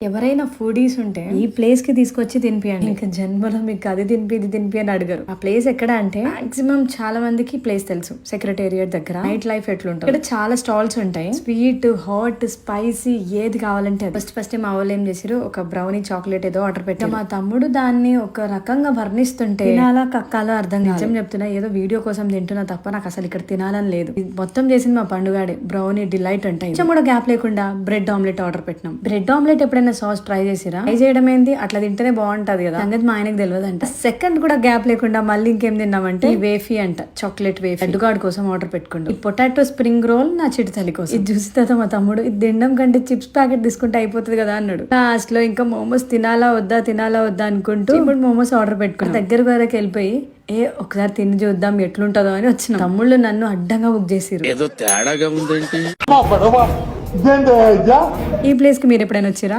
ఎవరైనా ఫుడీస్ ఉంటే ఈ ప్లేస్ కి తీసుకొచ్చి తినిపియండి. ఇంకా జన్మలో మీకు అది తినిపి ఇది తినిపి అని అడగరు. ఆ ప్లేస్ ఎక్కడ అంటే మాక్సిమం చాలా మందికి ప్లేస్ తెలుసు, సెక్రటేరియట్ దగ్గర. నైట్ లైఫ్ ఎట్లుంటుంది ఇక్కడ చాలా స్టాల్స్ ఉంటాయి. స్వీట్, హాట్, స్పైసీ ఏది కావాలంటే ఫస్ట్ మా వాళ్ళు ఏం చేసారు, ఒక బ్రౌనీ చాక్లెట్ ఏదో ఆర్డర్ పెట్టారు. మా తమ్ముడు దాన్ని ఒక రకంగా వర్ణిస్తుంటే తినాలా కక్కాలో అర్థం కాదు. నిజం చెప్తున్నా, ఏదో వీడియో కోసం తింటున్నా తప్ప నాకు అసలు ఇక్కడ తినాలని లేదు. మొత్తం చేసింది మా పండుగాడే. బ్రౌనీ డిలైట్ అంటే కొంచెం కూడా గ్యాప్ లేకుండా బ్రెడ్ ఆమ్లెట్ ఆర్డర్ పెట్టినాం. బ్రెడ్ ఆమ్లెట్ ఎప్పుడైనా సాస్ ట్రై చేసిరా? ట్రై చేయడం ఏంది, అట్లా తింటేనే బాగుంటది కదా. సంగతి మా ఆయనకు తెలియదు అంట. సెకండ్ కూడా గ్యాప్ లేకుండా మళ్ళీ ఇంకేం తిన్నామంటే ఈ వేఫీ అంట, చాక్లెట్ వేఫీ. అడ్డుగాడు కోసం ఆర్డర్ పెట్టుకుంటాం. ఈ పొటాటో స్ప్రింగ్ రోల్ నా చిటితల్లి కోసం. ఇది చూసి తర్వాత మా తమ్ముడు ఇది తినడం కంటే చిప్స్ ప్యాకెట్ తీసుకుంటే అయిపోతుంది కదా అన్నాడు. లాస్ట్ లో ఇంకా మోమోస్ తినాలా వద్దా అనుకుంటూ ఇప్పుడు మోమోస్ ఆర్డర్ పెట్టుకున్నాం. దగ్గర వరకు వెళ్ళిపోయి ఒకసారి తిని చూద్దాం ఎట్లుంటదో అని వచ్చిన. తమ్ముళ్ళు నన్ను అడ్డంగా బుక్ చేసిరు. ఏదో తేడాగా ఉందేంటి. ఈ ప్లేస్ కి మీరు ఎప్పుడైనా వచ్చిరా?